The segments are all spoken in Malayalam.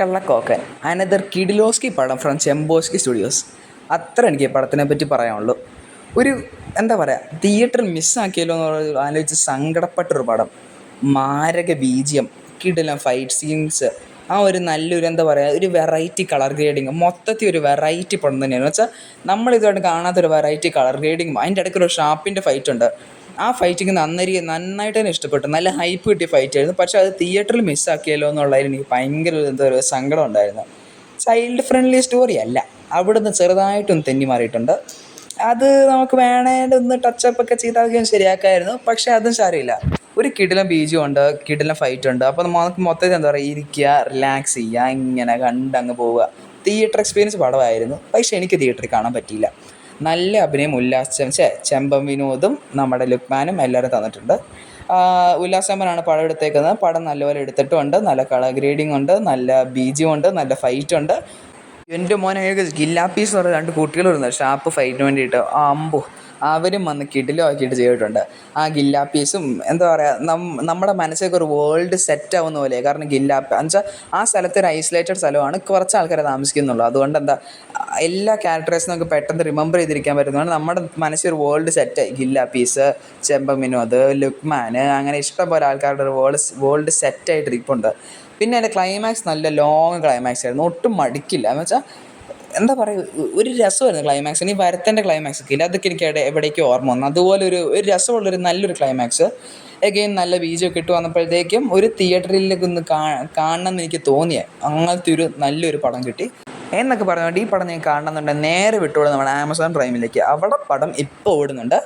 കള്ളക്കോക്കൻ അനദർ കിഡിലോസ്കി പടം ഫ്രം ചെമ്പോസ്കി സ്റ്റുഡിയോസ്. അത്ര എനിക്ക് ഈ പടത്തിനെ പറ്റി പറയാനുള്ളൂ. ഒരു എന്താ പറയുക, തിയേറ്ററിൽ മിസ്സാക്കിയല്ലോ എന്ന് ആലോചിച്ച് സങ്കടപ്പെട്ടൊരു പടം. മാരക ബീജിയം, കിടിലൻ ഫൈറ്റ് സീൻസ്, ആ ഒരു നല്ലൊരു എന്താ പറയുക, ഒരു വെറൈറ്റി കളർ ഗ്രേഡിങ്, മൊത്തത്തിൽ ഒരു വെറൈറ്റി പടം തന്നെയാണ്. വെച്ചാൽ നമ്മളിതുമായിട്ട് കാണാത്തൊരു വെറൈറ്റി കളർ ഗ്രേഡിങ്. അതിൻ്റെ ഇടയ്ക്കൊരു ഷാപ്പിൻ്റെ ഫൈറ്റ് ഉണ്ട്. ആ ഫൈറ്റിങ് നന്നായിട്ട് തന്നെ ഇഷ്ടപ്പെട്ടു. നല്ല ഹൈപ്പ് കിട്ടിയ ഫൈറ്റായിരുന്നു. പക്ഷേ അത് തിയേറ്ററിൽ മിസ്സാക്കിയല്ലോ എന്നുള്ളതിൽ എനിക്ക് ഭയങ്കര എന്താ പറയുക, സങ്കടം ഉണ്ടായിരുന്നു. ചൈൽഡ് ഫ്രണ്ട്ലി സ്റ്റോറി അല്ല, അവിടുന്ന് ചെറുതായിട്ടൊന്ന് തെന്നി മാറിയിട്ടുണ്ട്. അത് നമുക്ക് വേണേലൊന്ന് ടച്ചപ്പ് ഒക്കെ ചെയ്താൽ ശരിയാക്കായിരുന്നു. പക്ഷേ അതും സാരമില്ല. ഒരു കിടിലൻ ബീജും ഉണ്ട്, കിടിലൻ ഫൈറ്റ് ഉണ്ട്. അപ്പോൾ നമുക്ക് മൊത്തത്തിൽ എന്താ പറയുക, ഇരിക്കുക, റിലാക്സ് ചെയ്യുക, ഇങ്ങനെ കണ്ടങ്ങ് പോവുക. തിയേറ്റർ എക്സ്പീരിയൻസ് പടമായിരുന്നു. പക്ഷേ എനിക്ക് തിയേറ്ററിൽ കാണാൻ പറ്റിയില്ല. നല്ല അഭിനയം ചെമ്പൻ വിനോദും നമ്മുടെ ലുക്മാനും എല്ലാവരും തന്നിട്ടുണ്ട്. ഉല്ലാസ് ചെമ്പനാണ് പടം എടുത്തേക്കുന്നത്. പടം നല്ലപോലെ എടുത്തിട്ടുമുണ്ട്. നല്ല കളർ ഗ്രേഡിങ് ഉണ്ട്, നല്ല ബീജിയം ഉണ്ട്, നല്ല ഫൈറ്റ് ഉണ്ട്. എൻ്റെ മോനെ ഗില്ലാപ്പീസ് എന്ന് പറഞ്ഞ രണ്ട് കുട്ടികൾ വരുന്നത് ഷാപ്പ് ഫൈറ്റിന് വേണ്ടിയിട്ട്. അമ്പോ, അവരും വന്ന് കിടിലമാക്കിയിട്ട് ചെയ്തിട്ടുണ്ട്. ആ ഗില്ലാപ്പീസും എന്താ പറയുക, നമ്മുടെ മനസ്സിലേക്ക് ഒരു വേൾഡ് സെറ്റ് ആവുന്ന പോലെ. കാരണം ഗില്ലാപ്പി എന്നുവെച്ചാൽ ആ സ്ഥലത്ത് ഒരു ഐസൊലേറ്റഡ് സ്ഥലമാണ്, കുറച്ച് ആൾക്കാരെ താമസിക്കുന്നുള്ളൂ. അതുകൊണ്ട് എന്താ, എല്ലാ ക്യാരക്ടേഴ്സും നമുക്ക് പെട്ടെന്ന് റിമെമ്പർ ചെയ്തിരിക്കാൻ പറ്റുന്നതാണ്. നമ്മുടെ മനസ്സിൽ ഒരു വേൾഡ് സെറ്റായി. ഗില്ലാപ്പീസ്, ചെമ്പൻ വിനോദ്, ലുക്മാൻ, അങ്ങനെ ഇഷ്ടംപോലെ ആൾക്കാരുടെ ഒരു വേൾഡ് സെറ്റായിട്ടിരിപ്പുണ്ട്. പിന്നെ അതിൻ്റെ ക്ലൈമാക്സ് നല്ല ലോങ് ക്ലൈമാക്സ് ആയിരുന്നു. ഒട്ടും മടിക്കില്ല. എന്ന് വെച്ചാൽ എന്താ പറയുക, ഒരു രസമായിരുന്നു ക്ലൈമാക്സ്. ഇനി വരത്തേൻ്റെ ക്ലൈമാക്സ് ഒക്കെ ഇല്ല, അതൊക്കെ എനിക്ക് എവിടേക്കും ഓർമ്മ വന്നു. അതുപോലെ ഒരു രസമുള്ളൊരു നല്ലൊരു ക്ലൈമാക്സ്. എഗെയിൻ നല്ല ബീജമൊക്കെ ഇട്ട് വന്നപ്പോഴത്തേക്കും ഒരു തിയേറ്ററിലേക്ക് ഒന്ന് കാണണം എന്ന് എനിക്ക് തോന്നിയത്. അങ്ങനത്തെ ഒരു നല്ലൊരു പടം കിട്ടി എന്നൊക്കെ പറഞ്ഞുകൊണ്ട് ഈ പടം ഞാൻ കാണണമെന്നുണ്ടെങ്കിൽ നേരെ വിട്ടോളൂ നമ്മുടെ ആമസോൺ പ്രൈമിലേക്ക്. അവിടെ പടം ഇപ്പോൾ ഓടുന്നുണ്ട്.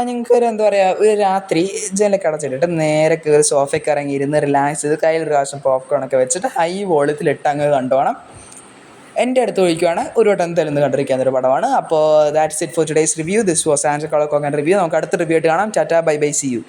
നിങ്ങൾക്ക് ഒരു എന്താ പറയുക, ഒരു രാത്രി ജനലൊക്കെ അടച്ചിട്ടിട്ട് നേരെ കയറി സോഫയ്ക്ക് ഇറങ്ങി ഇരുന്ന് റിലാക്സ് ചെയ്ത് കയ്യിൽ ഒരു പ്രാവശ്യം പോപ്കോണൊക്കെ വെച്ചിട്ട് ഹൈ വോളിയത്തിലിട്ട് അങ്ങ് കണ്ടോണം. എൻ്റെ അടുത്ത് ഒഴിക്കുകയാണ്, ഒരു വട്ടം തെളിന്ന് കണ്ടിരിക്കാവുന്നൊരു പടമാണ്. അപ്പോൾ that's it for today's review. This was Andrew കള്ളക്കോക്കൻ റിവ്യൂ. നമുക്ക് അടുത്ത റിവ്യൂ ആയിട്ട് കാണാം. Tata, bye bye, see U.